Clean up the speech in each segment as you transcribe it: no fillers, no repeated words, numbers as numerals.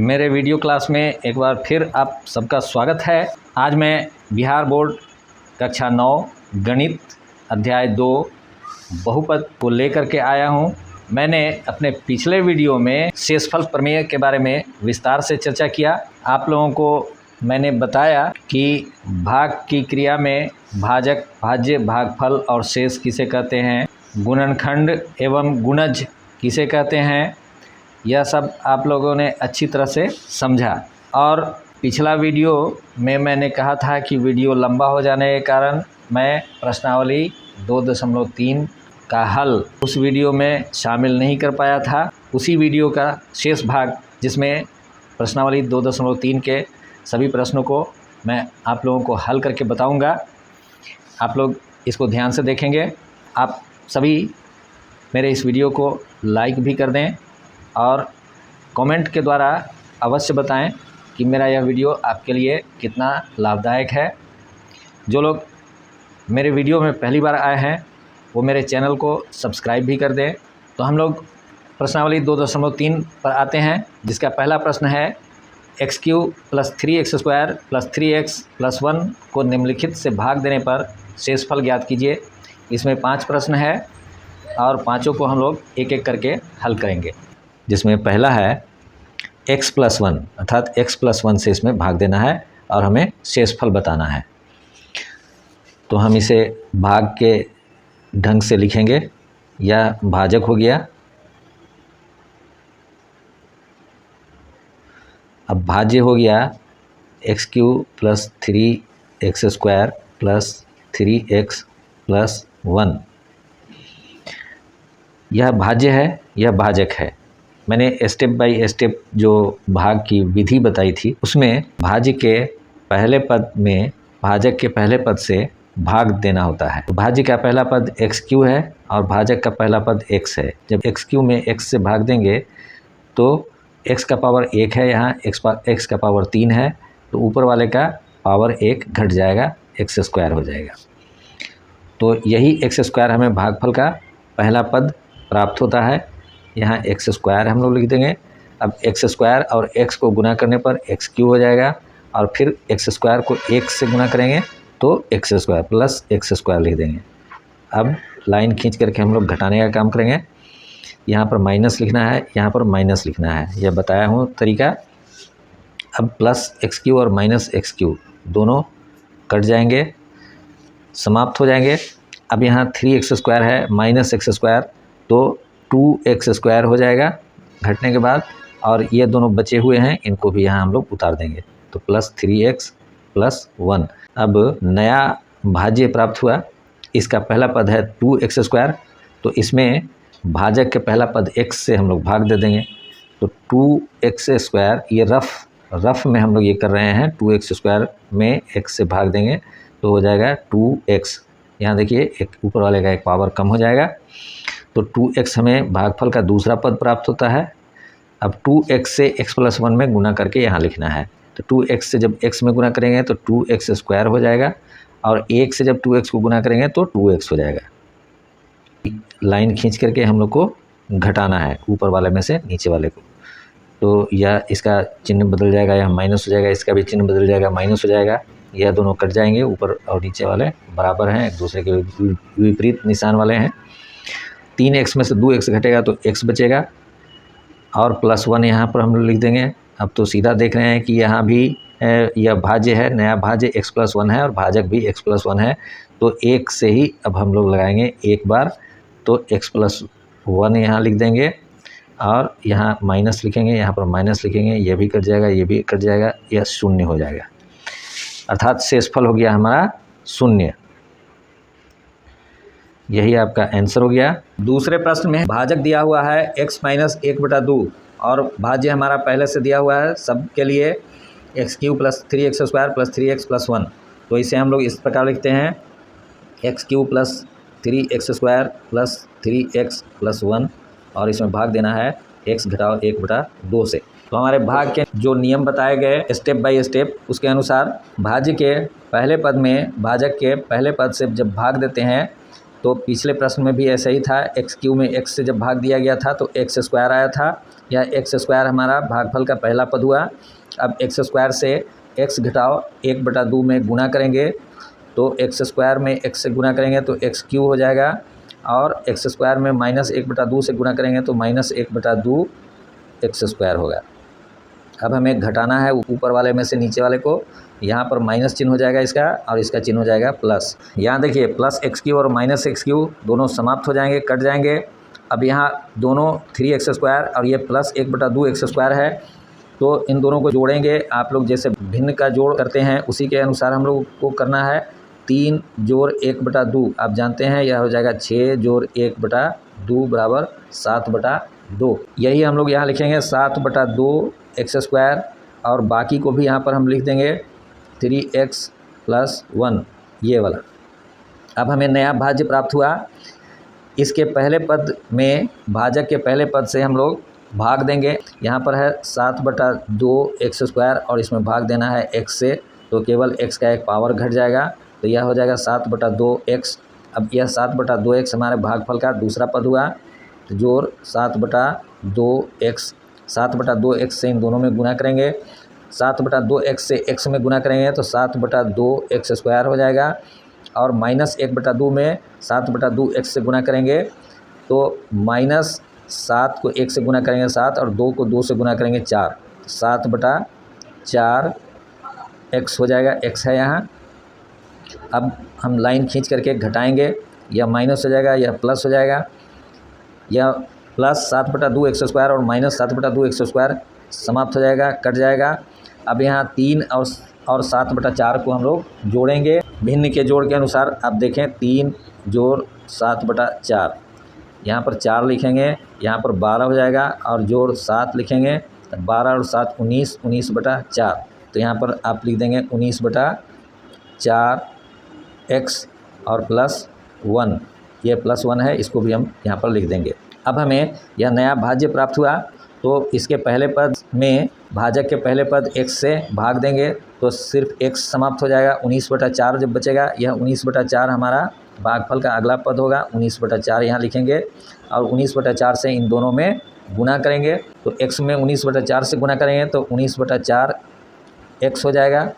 मेरे video class में एक बार फिर आप सबका स्वागत है। आज मैं बिहार बोर्ड कक्षा 9 गणित अध्याय 2 बहुपद को लेकर के आया हूं। मैंने अपने पिछले वीडियो में शेषफल प्रमेय के बारे में विस्तार से चर्चा किया। आप लोगों को मैंने बताया कि भाग की क्रिया में भाजक, भाज्य, भागफल और शेष किसे कहते हैं, गुणनखंड एवं गुणज किसे कहते हैं, यह सब आप लोगों ने अच्छी तरह से समझा। और पिछला वीडियो में मैंने कहा था कि वीडियो लंबा हो जाने के कारण मैं प्रश्नावली 2.3 का हल उस वीडियो में शामिल नहीं कर पाया था। उसी वीडियो का शेष भाग जिसमें प्रश्नावली 2.3 के सभी प्रश्नों को मैं आप लोगों को हल करके बताऊंगा। आप लोग इसको ध्यान से देखेंगे। आप सभी मेरे इस वीडियो को लाइक भी कर दें और कमेंट के द्वारा अवश्य बताएं कि मेरा यह वीडियो आपके लिए कितना लाभदायक है। जो लोग मेरे वीडियो में पहली बार आए हैं वो मेरे चैनल को सब्सक्राइब भी कर दें। तो हम लोग प्रश्नावली 2.3 पर आते हैं, जिसका पहला प्रश्न है x³ + 3x² + 3x + 1 को निम्नलिखित से भाग देने पर शेषफल ज्ञात कीजिए। इसमें 5 प्रश्न है और पाँचों को हम लोग एक एक करके हल करेंगे। जिसमें पहला है x + 1 अर्थात x + 1 से इसमें भाग देना है और हमें शेषफल बताना है। तो हम इसे भाग के ढंग से लिखेंगे। यह भाजक हो गया। अब भाज्य हो गया x³ + 3x² + 3x + 1। यह भाज्य है, यह भाजक है। मैंने स्टेप बाय स्टेप जो भाग की विधि बताई थी उसमें भाज्य के पहले पद में भाजक के पहले पद से भाग देना होता है। भाज्य का पहला पद x³ है और भाजक का पहला पद x है। जब x³ में x से भाग देंगे तो x का पावर 1 है, यहाँ x का पावर 3 है, तो ऊपर वाले का पावर 1 घट जाएगा, x² हो जाएगा। तो यही x² हमें भागफल का पहला पद प्राप्त होता है। यहाँ x² हम लोग लिख देंगे। अब x² और x को गुना करने पर x³ हो जाएगा और फिर x² को 1 से गुना करेंगे तो x² + x² लिख देंगे। अब लाइन खींच करके हम लोग घटाने का काम करेंगे। यहाँ पर माइनस लिखना है, यहाँ पर माइनस लिखना है, यह बताया हूँ तरीका। अब +x³ और -x³ दोनों कट जाएंगे, समाप्त हो जाएंगे। अब यहाँ 3x² है -x² तो 2x² हो जाएगा घटने के बाद, और ये दोनों बचे हुए हैं इनको भी यहाँ हम लोग उतार देंगे तो +3x + 1। अब नया भाज्य प्राप्त हुआ। इसका पहला पद है 2x², तो इसमें भाजक के पहला पद x से हम लोग भाग दे देंगे तो 2x²। ये रफ में हम लोग ये कर रहे हैं, 2x² में x से भाग देंगे तो हो जाएगा 2x। यहाँ देखिए एक ऊपर वाले का एक पावर कम हो जाएगा तो 2x हमें भागफल का दूसरा पद प्राप्त होता है। अब 2x से x + 1 में गुना करके यहाँ लिखना है तो 2x से जब x में गुना करेंगे तो 2x² हो जाएगा और 1 से जब 2x को गुना करेंगे तो 2x हो जाएगा। लाइन खींच करके हम लोग को घटाना है ऊपर वाले में से नीचे वाले को, तो यह इसका चिन्ह बदल जाएगा, यह माइनस हो जाएगा, इसका भी चिन्ह बदल जाएगा, माइनस हो जाएगा। यह दोनों कट जाएंगे, ऊपर और नीचे वाले बराबर हैं, एक दूसरे के विपरीत निशान वाले हैं। 3x में से 2x घटेगा तो x बचेगा और +1 यहाँ पर हम लोग लिख देंगे। अब तो सीधा देख रहे हैं कि यहाँ भी यह भाज्य है, नया भाज्य x + 1 है और भाजक भी x + 1 है, तो 1 से ही अब हम लोग लगाएंगे एक बार तो x + 1 यहाँ लिख देंगे और यहाँ माइनस लिखेंगे, यहाँ पर माइनस लिखेंगे, ये भी कट जाएगा, ये भी कट जाएगा, यह 0 हो जाएगा। अर्थात शेषफल हो गया हमारा 0। यही आपका आंसर हो गया। दूसरे प्रश्न में भाजक दिया हुआ है x - 1/2 और भाज्य हमारा पहले से दिया हुआ है सब के लिए x³ + 3x² + 3x + 1। तो इसे हम लोग इस प्रकार लिखते हैं x³ + 3x² + 3x + 1 और इसमें भाग देना है x - 1/2 से। तो हमारे भाग के जो नियम बताए गए स्टेप बाय स्टेप उसके अनुसार भाज्य के पहले पद में भाजक के पहले पद से जब भाग देते हैं तो पिछले प्रश्न में भी ऐसा ही था। x³ में x से जब भाग दिया गया था तो x² आया था यह एक्स स्क्वायर हमारा भागफल का पहला पद हुआ। अब एक्स स्क्वायर से एक्स घटाओ 1/2 में गुना करेंगे तो एक्स स्क्वायर में एक्स से गुना करेंगे तो एक्स क्यू हो जाएगा, और एक्स स्क्वायर में -1/2 से गुना करेंगे तो -1/2 एक्स स्क्वायर होगा। अब हमें घटाना है ऊपर वाले में से नीचे वाले को, यहाँ पर माइनस चिन्ह हो जाएगा इसका और इसका चिन्ह हो जाएगा प्लस। यहाँ देखिए प्लस एक्स क्यू और माइनस एक्स क्यू दोनों समाप्त हो जाएंगे, कट जाएंगे। अब यहाँ दोनों 3x स्क्वायर और ये प्लस 1/2 एक्स स्क्वायर है, तो इन दोनों को जोड़ेंगे। आप लोग जैसे भिन्न का जोड़ करते हैं उसी के अनुसार हम लोग को करना है। 3 जोड़ 1/2 आप जानते हैं, यह हो जाएगा 6 जोड़ 1/2 बराबर 7/2। यही हम लोग यहाँ लिखेंगे 7/2 एक्स स्क्वायर, और बाकी को भी यहाँ पर हम लिख देंगे 3x + 1 ये वाला। अब हमें नया भाज्य प्राप्त हुआ। इसके पहले पद में भाजक के पहले पद से हम लोग भाग देंगे। यहाँ पर है 7/2 एक्स स्क्वायर और इसमें भाग देना है x से, तो केवल x का एक पावर घट जाएगा, तो यह हो जाएगा 7/2 एक्स। अब यह 7/2 एक्स हमारे भागफल का दूसरा पद हुआ, तो जोड़ 7/2 एक्स। 7/2 एक्स से इन दोनों में गुना करेंगे, 7/2 एक्स से x में गुना करेंगे तो 7/2 एक्स स्क्वायर हो जाएगा, और -1/2 में 7/2 एक्स से गुना करेंगे तो -7 को 1 से गुना करेंगे 7, और 2 को 2 से गुना करेंगे 4, 7/4 एक्स हो जाएगा, x है यहाँ। अब हम लाइन खींच करके घटाएंगे, यह माइनस हो जाएगा, यह प्लस हो जाएगा। यह प्लस 7/2 एक्स स्क्वायर और -7/2 एक्स स्क्वायर समाप्त हो जाएगा, कट जाएगा। अब यहाँ 3 और 7/4 को हम लोग जोड़ेंगे भिन्न के जोड़ के अनुसार। अब देखें 3 जोड़ 7/4, यहाँ पर 4 लिखेंगे, यहाँ पर 12 हो जाएगा, और जोड़ 7 लिखेंगे, 12 और 7 19, 19/4, तो यहाँ पर आप लिख देंगे 19/4 एक्स और +1, ये +1 है, इसको भी हम यहाँ पर लिख देंगे। अब हमें यह नया भाज्य प्राप्त हुआ, तो इसके पहले पद में भाजक के पहले पद x से भाग देंगे तो सिर्फ x समाप्त हो जाएगा। 19/4 जब बचेगा, यह 19/4 हमारा भागफल का अगला पद होगा। 19/4 यहाँ लिखेंगे, और 19/4 से इन दोनों में गुना करेंगे, तो x में 19/4 से गुना करेंगे तो 19/4 x हो जाएगा,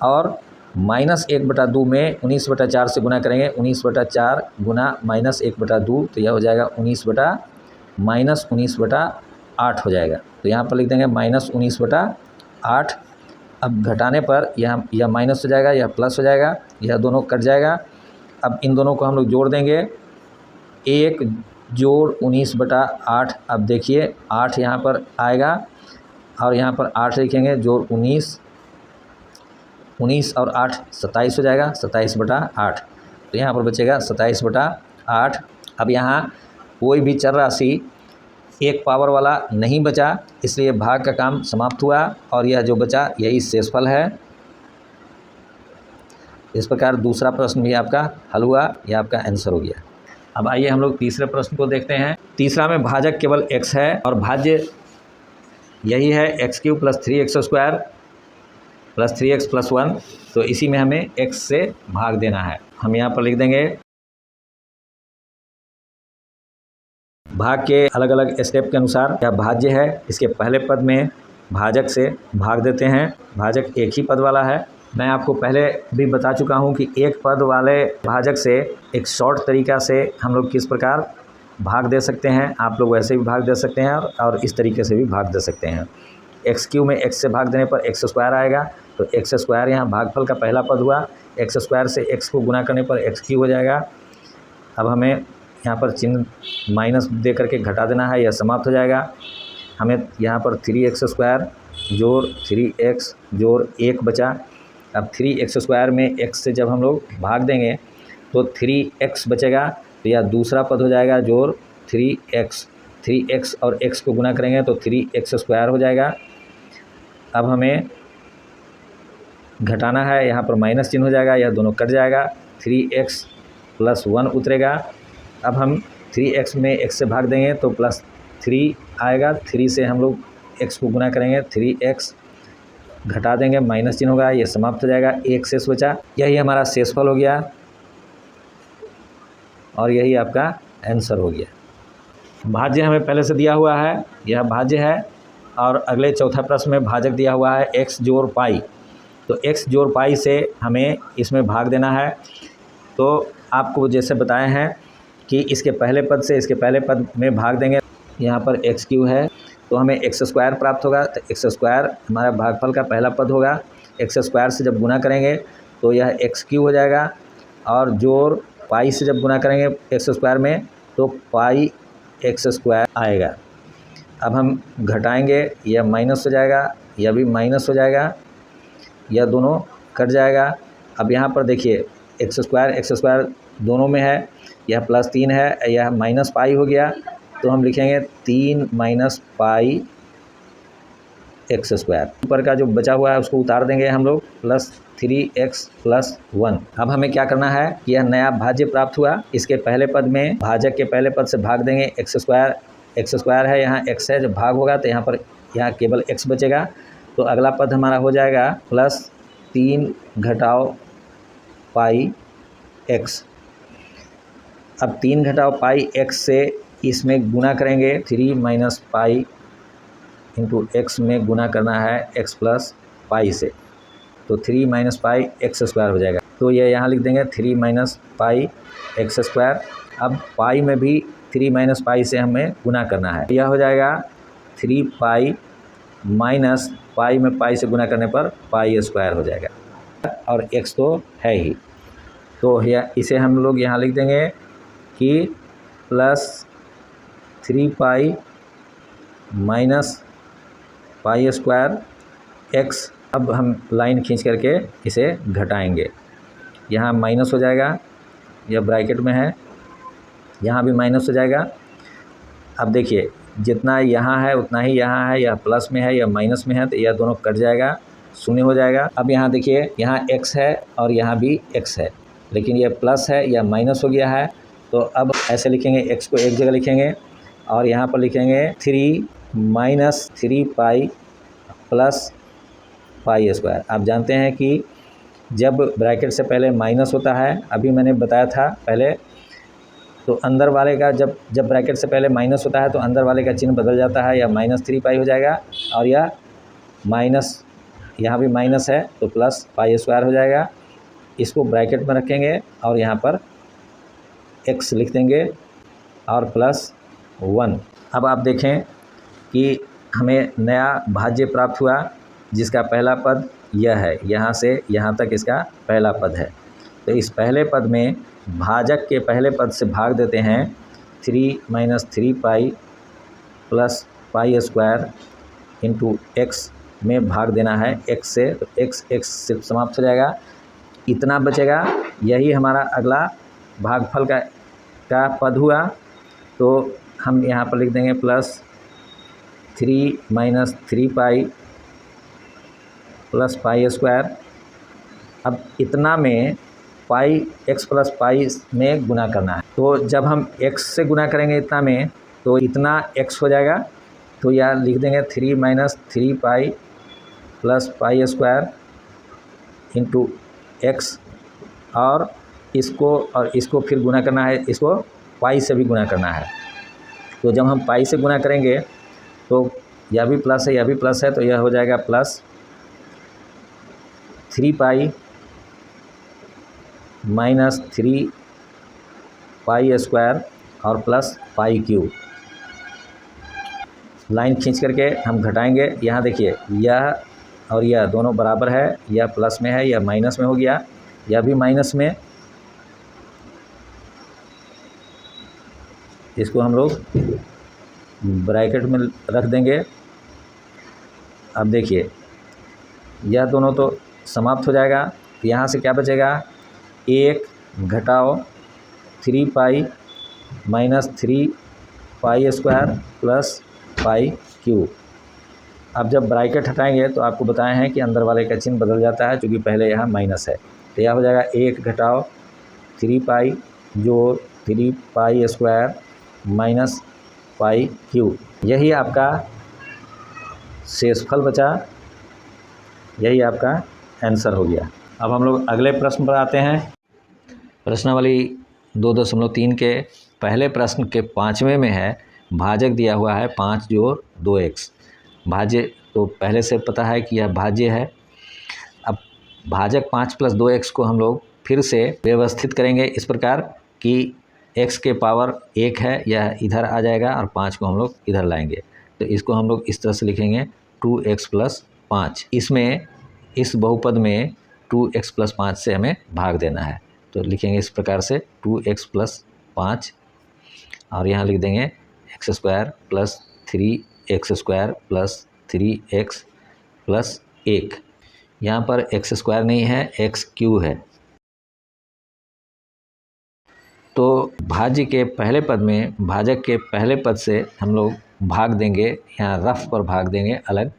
और -1/2 में 19/4 से गुना करेंगे, 19/4 गुना -1/2, तो यह हो जाएगा 19/8 हो जाएगा, तो यहाँ पर लिख देंगे -19/8। अब घटाने पर यह माइनस हो जाएगा, यह प्लस हो जाएगा, यह दोनों कट जाएगा। अब इन दोनों को हम लोग जोड़ देंगे, 1 जोड़ 19/8। अब देखिए 8 यहाँ पर आएगा, और यहाँ पर 8 लिखेंगे, जोड़ 19 और 8 27 हो जाएगा, 27/8, तो यहाँ पर बचेगा 27/8। अब यहाँ कोई भी चर राशि एक पावर वाला नहीं बचा, इसलिए भाग का काम समाप्त हुआ, और यह जो बचा यही शेषफल है। इस प्रकार दूसरा प्रश्न भी आपका हल हुआ, यह आपका आंसर हो गया। अब आइए हम लोग तीसरे प्रश्न को देखते हैं। तीसरा में भाजक केवल x है और भाज्य यही है x³ + 3x² + 3x + 1, तो इसी में हमें x से भाग देना है। हम यहाँ पर लिख देंगे भाग के अलग अलग स्टेप के अनुसार यह भाज्य है। इसके पहले पद में भाजक से भाग देते हैं, भाजक एक ही पद वाला है। मैं आपको पहले भी बता चुका हूँ कि एक पद वाले भाजक से एक शॉर्ट तरीका से हम लोग किस प्रकार भाग दे सकते हैं। आप लोग वैसे भी भाग दे सकते हैं और इस तरीके से भी भाग दे सकते हैं। x³ में x से भाग देने पर x² आएगा, तो x² यहाँ भागफल का पहला पद हुआ। x² से x को गुना करने पर x³ हो जाएगा। अब हमें यहाँ पर चिन्ह माइनस दे करके घटा देना है, यह समाप्त हो जाएगा। हमें यहाँ पर 3x² जोड़ 3x जोड़ 1 बचा। अब 3x² में x से जब हम लोग भाग देंगे तो 3x बचेगा, तो यह दूसरा पद हो जाएगा जोड़ 3x। 3x और x को गुना करेंगे तो 3x² हो जाएगा। अब हमें घटाना है, यहाँ पर माइनस चिन्ह हो जाएगा, यह दोनों कट जाएगा, 3x + 1 उतरेगा। अब हम 3x में x से भाग देंगे तो +3 आएगा, 3 से हम लोग x को गुना करेंगे, 3x घटा देंगे, माइनस चिन्ह होगा, ये समाप्त हो जाएगा, 1 शेष बचा। यही हमारा शेषफल हो गया और यही आपका आंसर हो गया। भाज्य हमें पहले से दिया हुआ है, यह भाज्य है। और अगले चौथा प्रश्न में भाजक दिया हुआ है x जोड़ पाई। तो x जोड़ पाई से हमें इसमें भाग देना है। तो आपको जैसे बताए हैं कि इसके पहले पद से इसके पहले पद में भाग देंगे। यहाँ पर एक्स क्यू है तो हमें एक्स स्क्वायर प्राप्त होगा। तो एक्स स्क्वायर हमारा भागफल का पहला पद होगा। एक्स स्क्वायर से जब गुना करेंगे तो यह एक्स क्यू हो जाएगा, और जोड़ पाई से जब गुना करेंगे एक्स स्क्वायर में तो पाई एक्स स्क्वायर आएगा। अब हम घटाएंगे, यह माइनस हो जाएगा, यह भी माइनस हो जाएगा, यह दोनों कट जाएगा। अब यहाँ पर देखिए एक्स स्क्वायर दोनों में है, यह +3 है, यह माइनस पाई हो गया। तो हम लिखेंगे 3 माइनस पाई एक्स स्क्वायर। ऊपर का जो बचा हुआ है उसको उतार देंगे हम लोग, +3x + 1। अब हमें क्या करना है, यह नया भाज्य प्राप्त हुआ, इसके पहले पद में भाजक के पहले पद से भाग देंगे। एक्स स्क्वायर है, यहाँ x है, जब भाग होगा तो यहाँ केवल x बचेगा। तो अगला पद हमारा हो जाएगा +3 घटाओ पाई x। अब 3 घटाओ पाई x से इसमें गुना करेंगे, 3 माइनस पाई इंटू एक्स में गुना करना है x प्लस पाई से। तो 3 माइनस पाई एक्स स्क्वायर हो जाएगा। तो ये यहाँ लिख देंगे 3 माइनस पाई एक्स स्क्वायर। अब पाई में भी 3 माइनस पाई से हमें गुना करना है, यह हो जाएगा 3 पाई माइनस पाई में पाई से गुना करने पर पाई स्क्वायर हो जाएगा, और x तो है ही। तो इसे हम लोग यहाँ लिख देंगे कि +3 pi minus pi square x। अब हम लाइन खींच करके इसे घटाएंगे, यहाँ माइनस हो जाएगा, यह ब्रैकेट में है, यहाँ भी माइनस हो जाएगा। अब देखिए जितना यहाँ है उतना ही यहाँ है, यह प्लस में है, यह माइनस में है, तो यह दोनों कट जाएगा, शून्य हो जाएगा। अब यहाँ देखिए यहाँ x है और यहाँ भी x है, लेकिन यह प्लस है, यह माइनस हो गया है। तो अब ऐसे लिखेंगे, x को एक जगह लिखेंगे और यहाँ पर लिखेंगे 3 minus 3 pi plus pi square. आप जानते हैं कि जब ब्रैकेट से पहले माइनस होता है, अभी मैंने बताया था पहले, तो अंदर वाले का जब ब्रैकेट से पहले माइनस होता है तो अंदर वाले का चिन्ह बदल जाता है, या -3 पाई हो जाएगा, और यह माइनस, यहाँ भी माइनस है तो प्लस पाई स्क्वायर हो जाएगा। इसको ब्रैकेट में रखेंगे और यहाँ पर x लिख देंगे और +1। अब आप देखें कि हमें नया भाज्य प्राप्त हुआ जिसका पहला पद यह है, यहाँ से यहाँ तक इसका पहला पद है। तो इस पहले पद में भाजक के पहले पद से भाग देते हैं, 3 minus 3 pi plus pi square into x में भाग देना है x से। तो x सिर्फ समाप्त हो जाएगा, इतना बचेगा, यही हमारा अगला भागफल का पद हुआ। तो हम यहाँ पर लिख देंगे +3 minus 3 pi plus pi square. अब इतना में पाई x प्लस पाई में गुना करना है, तो जब हम x से गुना करेंगे इतना में तो इतना x हो जाएगा। तो यह लिख देंगे 3 minus 3 pi plus pi square into x, और इसको फिर गुना करना है, इसको पाई से भी गुना करना है। तो जब हम पाई से गुना करेंगे तो यह भी प्लस है, यह भी प्लस है, तो यह हो जाएगा +3 पाई माइनस 3 पाई स्क्वायर और प्लस पाई क्यूब। लाइन खींच करके हम घटाएंगे, यहाँ देखिए यह और यह दोनों बराबर है, यह प्लस में है, यह माइनस में हो गया, यह भी माइनस में। इसको हम लोग ब्रैकेट में रख देंगे। अब देखिए यह दोनों तो समाप्त हो जाएगा, यहाँ से क्या बचेगा, 1 घटाओ 3 pi minus 3 pi square plus pi cube. अब जब ब्रैकेट हटाएंगे तो आपको बताए हैं कि अंदर वाले का चिन्ह बदल जाता है, क्योंकि पहले यहाँ माइनस है। तो यह हो जाएगा 1 घटाओ 3 पाई जो 3 pi square minus pi cube. यही आपका शेषफल बचा, यही आपका आंसर हो गया। अब हम लोग अगले प्रश्न पर आते हैं। प्रश्नावली 2.3 के पहले प्रश्न के 5वें में है भाजक दिया हुआ है 5 जोड़ 2x। भाज्य तो पहले से पता है कि यह भाज्य है। अब भाजक 5 + 2x को हम लोग फिर से व्यवस्थित करेंगे इस प्रकार कि x के पावर 1 है, यह इधर आ जाएगा और 5 को हम लोग इधर लाएंगे। तो इसको हम लोग इस तरह से लिखेंगे 2x + 5। इसमें इस बहुपद में 2x + 5 से हमें भाग देना है, तो लिखेंगे इस प्रकार से 2x + 5 और यहाँ लिख देंगे x² + 3x² + 3x + 1। यहाँ पर x² नहीं है, x³ है। तो भाज्य के पहले पद में भाजक के पहले पद से हम लोग भाग देंगे, यहाँ रफ पर भाग देंगे अलग।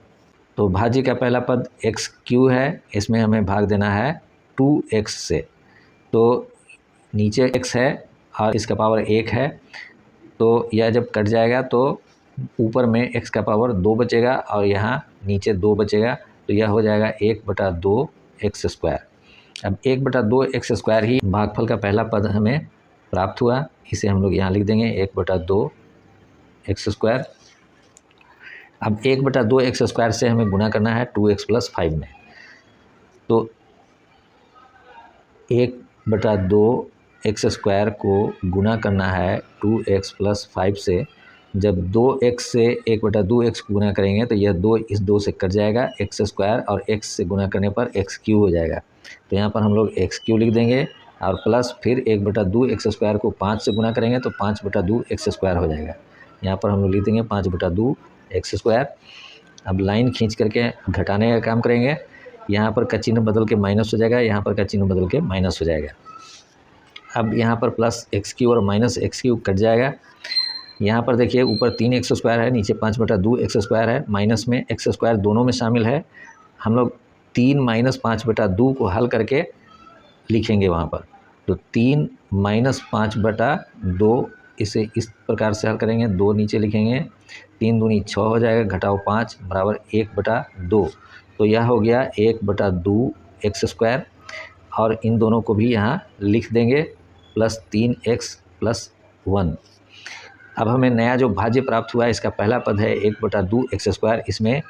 तो भाज्य का पहला पद x³ है, इसमें हमें भाग देना है 2x से। तो नीचे x है और इसका पावर 1 है, तो यह जब कट जाएगा तो ऊपर में x का पावर 2 बचेगा और यहाँ नीचे 2 बचेगा, तो यह हो जाएगा 1/2 x²। अब 1/2 x² ही भागफल का पहला पद हमें प्राप्त हुआ। इसे हम लोग यहाँ लिख देंगे 1/2 x²। अब 1/2 x² से हमें गुना करना है 2x + 5 में। तो 1/2 x² को गुना करना है 2x + 5 से। जब 2x से 1/2 x गुना करेंगे तो यह 2 इस 2 से कट जाएगा, x² और x से गुना करने पर x³ हो जाएगा। तो यहाँ पर हम लोग x³ लिख देंगे और प्लस फिर 1/2 x² को 5 से गुना करेंगे तो 5/2 x² हो जाएगा। यहाँ पर हम लोग लिख देंगे 5/2 x²। अब लाइन खींच करके घटाने का काम करेंगे। यहाँ पर का चिन्ह बदल के माइनस हो जाएगा, यहाँ पर का चिन्ह बदल के माइनस हो जाएगा। अब यहाँ पर प्लस x³ और माइनस x³ कट जाएगा। यहाँ पर देखिए ऊपर 3x² है, नीचे 5/2 x² है, माइनस में x² दोनों में शामिल है। हम लोग 3 - 5/2 को हल करके लिखेंगे वहाँ पर। तो 3 - 5/2 इसे इस प्रकार से हल करेंगे, 2 नीचे लिखेंगे, 3 दूनी 6 हो जाएगा, घटाओ 5 बराबर 1/2। तो यह हो गया 1/2 x² और इन दोनों को भी यहाँ लिख देंगे प्लस 3x + 1। अब हमें नया जो भाज्य प्राप्त हुआ है इसका पहला पद है 1/2 x²। इसमें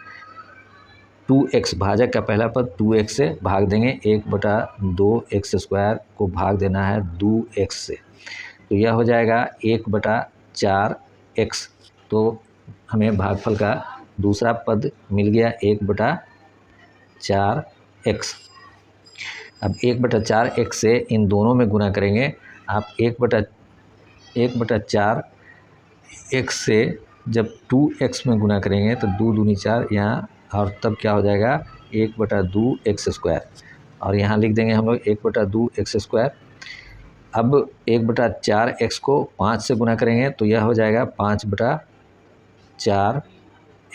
2x भाजक का पहला पद 2x से भाग देंगे, 1/2 x² को भाग देना है 2x से, तो यह हो जाएगा 1/4 x। तो हमें भागफल का दूसरा पद मिल गया 1/4 x। अब 1/4 x से इन दोनों में गुना करेंगे। आप 1/4 x से जब 2x में गुना करेंगे तो 2 दूनी 4 यहाँ, और तब क्या हो जाएगा 1/2 x²। और यहाँ लिख देंगे हम लोग 1/2 x²। अब 1/4 x को 5 से गुना करेंगे तो यह हो जाएगा 5/4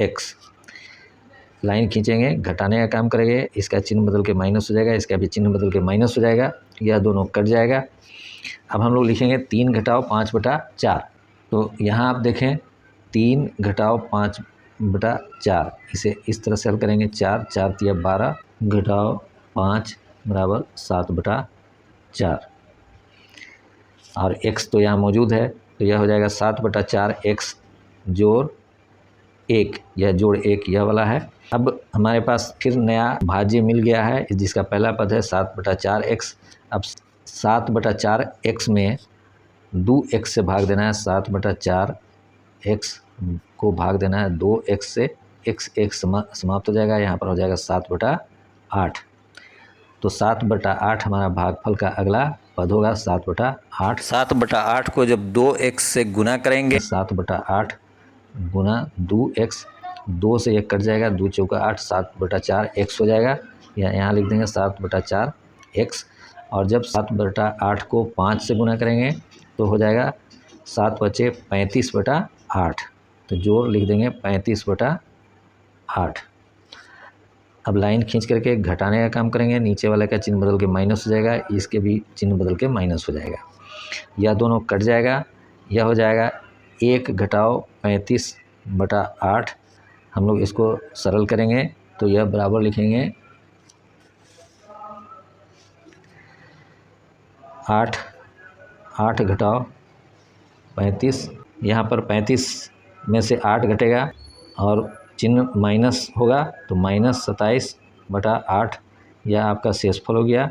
x। लाइन खींचेंगे, घटाने का काम करेंगे, इसका चिन्ह बदल के माइनस हो जाएगा, इसका भी चिन्ह बदल के माइनस हो जाएगा, यह दोनों कट जाएगा। अब हम लोग लिखेंगे 3 - 5/4। तो यहाँ आप देखें 3 - 5/4, इसे इस तरह से हल करेंगे, 4 × 4 = 12 घटाओ 5 बराबर 7/4। और x तो यहाँ मौजूद है, तो यह हो जाएगा 7/4 x जोड़ 1, यह जोड़ 1 यह वाला है। अब हमारे पास फिर नया भाज्य मिल गया है जिसका पहला पद है 7/4 x। अब 7/4 x में 2x से भाग देना है, 7/4 x को भाग देना है 2x से, x 1 समाप्त हो जाएगा, यहाँ पर हो जाएगा 7/8। तो 7/8 हमारा भागफल का अगला पद होगा 7/8। 7/8 को जब 2x से गुना करेंगे, 7/8 गुना 2x, 2 से 1 कट जाएगा, 2 × 4 = 8, 7/4 x हो जाएगा। यहाँ लिख देंगे 7/4 x। और जब 7/8 को 5 से गुना करेंगे तो हो जाएगा 7 × 5 = 35/8। तो जोड़ लिख देंगे 35/8। अब लाइन खींच करके घटाने का काम करेंगे, नीचे वाले का चिन्ह बदल के माइनस हो जाएगा, इसके भी चिन्ह बदल के माइनस हो जाएगा, यह दोनों कट जाएगा, यह हो जाएगा 1 घटाओ 35/8। हम लोग इसको सरल करेंगे तो यह बराबर लिखेंगे 8 घटाओ 35। यहाँ पर 35 में से 8 घटेगा और चिन्ह माइनस होगा तो -27/8 यह आपका शेषफल हो गया,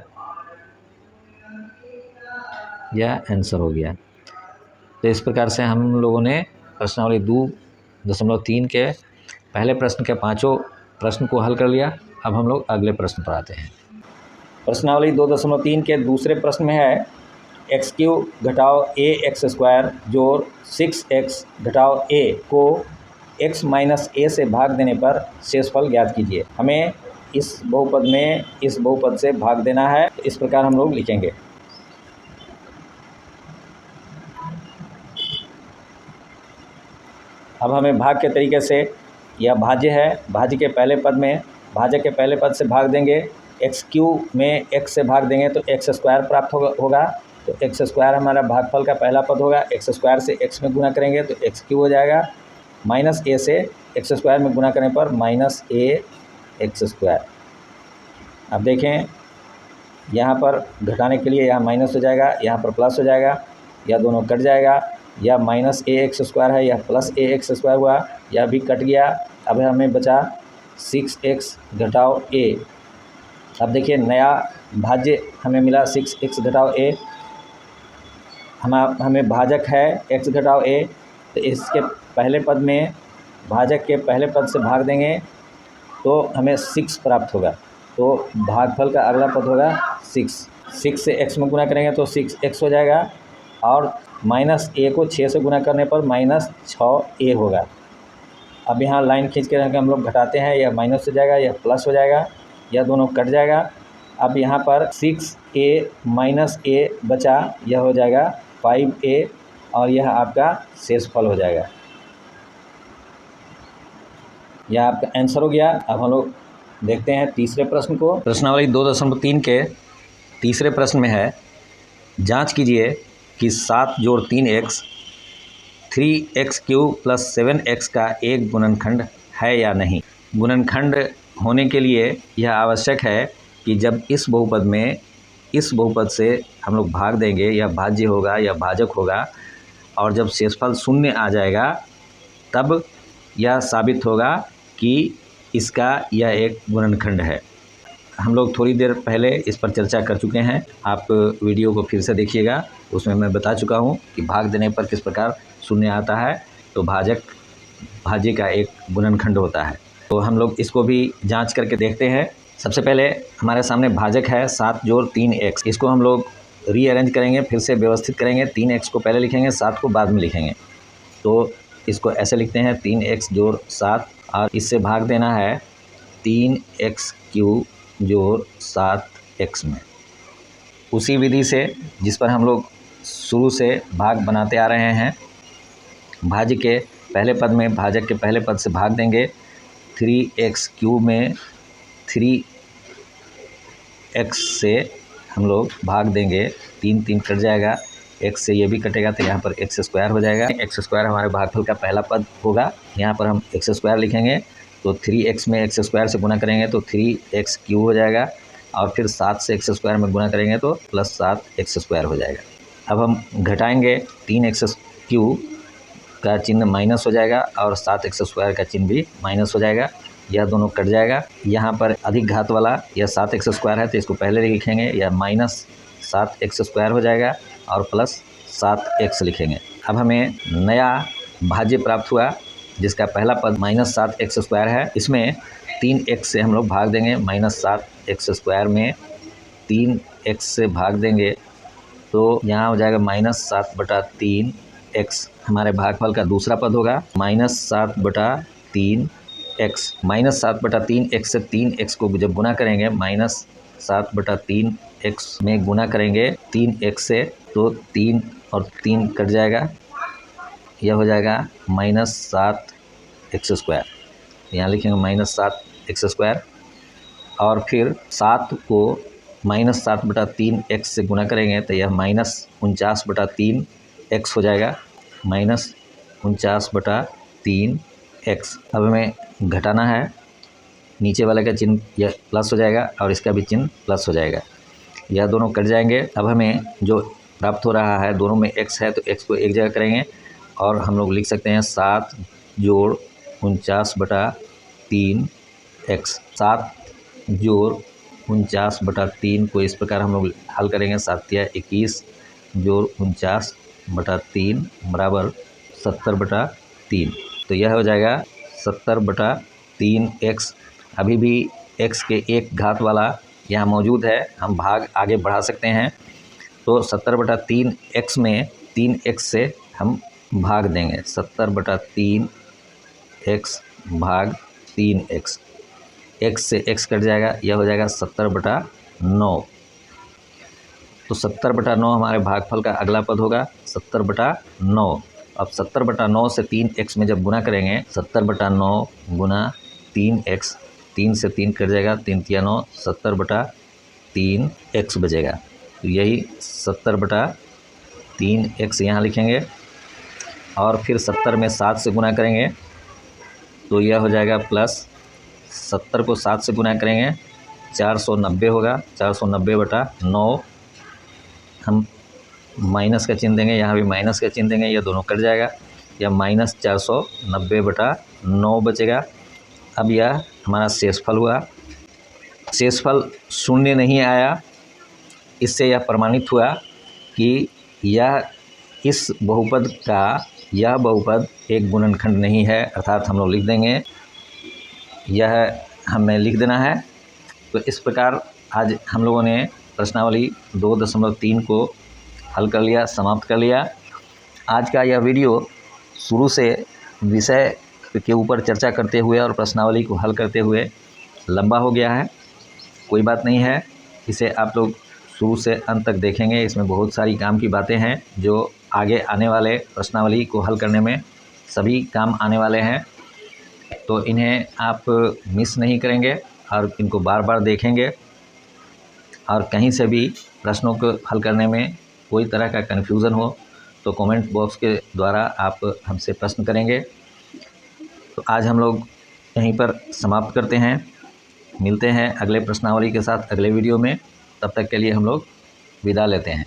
यह आंसर हो गया। तो इस प्रकार से हम लोगों ने प्रश्नावली 2.3 के पहले प्रश्न के पांचों प्रश्न को हल कर लिया। अब हम लोग अगले प्रश्न पर आते हैं। प्रश्नावली 2.3 के दूसरे प्रश्न में है x³ घटाओ ax² जोड़ 6x घटाओ a को x माइनस a से भाग देने पर शेषफल ज्ञात कीजिए। हमें इस बहुपद में इस बहुपद से भाग देना है। इस प्रकार हम लोग लिखेंगे। अब हमें भाग के तरीके से, यह भाज्य है, भाज्य के पहले पद में भाजक के पहले पद से भाग देंगे, x³ में x से भाग देंगे तो x² प्राप्त होगा। तो x² हमारा भागफल का पहला पद होगा। x² से x में गुना करेंगे तो x³ हो जाएगा, माइनस a से x² में गुना करने पर -ax²। अब देखें, यहाँ पर घटाने के लिए यहाँ माइनस हो जाएगा, यहाँ पर प्लस हो जाएगा, यह दोनों कट जाएगा। यह -ax² है, यह +ax² हुआ, यह भी कट गया। अब हमें बचा 6x घटाओ a। अब देखिए नया भाज्य हमें मिला 6x घटाओ a। हमें भाजक है x घटाओ a, तो इसके पहले पद में भाजक के पहले पद से भाग देंगे तो हमें 6 प्राप्त होगा। तो भागफल का अगला पद होगा 6 से x में गुना करेंगे तो 6x हो जाएगा और -a को 6 से गुना करने पर -6a होगा। अब यहाँ लाइन खींच के हम लोग घटाते हैं, यह माइनस हो जाएगा, यह प्लस हो जाएगा, यह दोनों कट जाएगा। अब यहाँ पर 6a माइनस a बचा, यह हो जाएगा 5a और यह आपका शेषफल हो जाएगा। यह आपका आंसर हो गया। अब हम लोग देखते हैं तीसरे प्रश्न को। प्रश्नावली 2.3 के तीसरे प्रश्न में है, जांच कीजिए कि 7 जोड़ 3x 3x³ + 7x का एक गुणनखंड है या नहीं। गुणनखंड होने के लिए यह आवश्यक है कि जब इस बहुपद में इस बहुपद से हम लोग भाग देंगे, यह भाज्य होगा, यह भाजक होगा और जब शेषफल 0 आ जाएगा तब यह साबित होगा कि इसका यह एक गुणनखंड है। हम लोग थोड़ी देर पहले इस पर चर्चा कर चुके हैं, आप वीडियो को फिर से देखिएगा। उसमें मैं बता चुका हूँ कि भाग देने पर किस प्रकार 0 आता है, तो भाज्य का एक गुणनखंड होता है। तो हम लोग इसको भी जांच करके देखते हैं। सबसे पहले हमारे सामने भाजक है 7 जोड़ 3x। इसको हम लोग रीअरेंज करेंगे, फिर से व्यवस्थित करेंगे। 3x को पहले लिखेंगे, 7 को बाद में लिखेंगे। तो इसको ऐसे लिखते हैं 3x जोड़ 7 और इससे भाग देना है 3x³ जोड़ 7x में। उसी विधि से जिस पर हम लोग शुरू से भाग बनाते आ रहे हैं, भाज्य के पहले पद में भाजक के पहले पद से भाग देंगे। 3x³ में 3x से हम लोग भाग देंगे, 3 कट जाएगा, x से ये भी कटेगा तो यहाँ पर x² हो जाएगा। x² हमारे भागफल का पहला पद होगा। यहाँ पर हम x² लिखेंगे तो 3x में x² से गुना करेंगे तो 3x³ हो जाएगा और फिर 7 से x² में गुना करेंगे तो +7x² हो जाएगा। अब हम घटाएंगे, 3x³ का चिन्ह माइनस हो जाएगा और 7x² का चिन्ह भी माइनस हो जाएगा, यह दोनों कट जाएगा। यहाँ पर अधिक घात वाला यह 7x² है तो इसको पहले लिखेंगे, यह -7x² हो जाएगा और +7x लिखेंगे। अब हमें नया भाज्य प्राप्त हुआ जिसका पहला पद -7x² है। इसमें 3x से हम लोग भाग देंगे, -7x² में 3x से भाग देंगे तो यहाँ हो जाएगा -7/3x। हमारे भागफल का दूसरा पद होगा -7/3x। -7/3x से 3x को जब गुना करेंगे, -7/3x में गुना करेंगे 3x से तो 3 और 3 कट जाएगा, यह हो जाएगा -7x²। यहाँ लिखेंगे -7x² और फिर 7 को -7/3x से गुना करेंगे तो यह -49/3x हो जाएगा, -49/3x। अब हमें घटाना है, नीचे वाले का चिन्ह यह प्लस हो जाएगा और इसका भी चिन्ह प्लस हो जाएगा, यह दोनों कट जाएंगे। अब हमें जो प्राप्त हो रहा है, दोनों में x है तो x को एक जगह करेंगे और हम लोग लिख सकते हैं 7 जोड़ 49/3 x, 7 जोड़ 49/3 को इस प्रकार हम लोग हल करेंगे। 7 या 21 जोड़ 49/3 बराबर 70/3। तो यह हो जाएगा 70/3 x। अभी भी x के एक घात वाला यहाँ मौजूद है, हम भाग आगे बढ़ा सकते हैं। तो 70/3 x में 3x से हम भाग देंगे। 70/3 x भाग 3x, x से x कट जाएगा, यह हो जाएगा 70/9। तो 70/9 हमारे भागफल का अगला पद होगा 70/9। अब 70/9 से 3x में जब गुना करेंगे, 70/9 गुना 3x, 3 से 3 कट जाएगा, 3 तिया 9, 70/3 x बचेगा। तो यही 70/3 x यहाँ लिखेंगे। और फिर 70 में 7 से गुना करेंगे तो यह हो जाएगा प्लस 70 को 7 से गुना करेंगे 490 होगा। 490/9 हम माइनस का चिन्ह देंगे, यहाँ भी माइनस का चिन्ह देंगे, यह दोनों कट जाएगा, यह -490/9 बचेगा। अब यह हमारा शेषफल हुआ। शेषफल शून्य नहीं आया, इससे यह प्रमाणित हुआ कि यह इस बहुपद का यह बहुपद एक गुणनखंड नहीं है, अर्थात हम लोग लिख देंगे, यह हमें लिख देना है। तो इस प्रकार आज हम लोगों ने प्रश्नावली 2.3 को हल कर लिया, समाप्त कर लिया। आज का यह वीडियो शुरू से विषय के ऊपर चर्चा करते हुए और प्रश्नावली को हल करते हुए लंबा हो गया है। कोई बात नहीं है, इसे आप लोग शुरू से अंत तक देखेंगे। इसमें बहुत सारी काम की बातें हैं जो आगे आने वाले प्रश्नावली को हल करने में सभी काम आने वाले हैं। तो इन्हें आप मिस नहीं करेंगे और इनको बार बार देखेंगे। और कहीं से भी प्रश्नों को हल करने में कोई तरह का कन्फ्यूज़न हो तो कमेंट बॉक्स के द्वारा आप हमसे प्रश्न करेंगे। तो आज हम लोग यहीं पर समाप्त करते हैं। मिलते हैं अगले प्रश्नावली के साथ अगले वीडियो में। तब तक के लिए हम लोग विदा लेते हैं।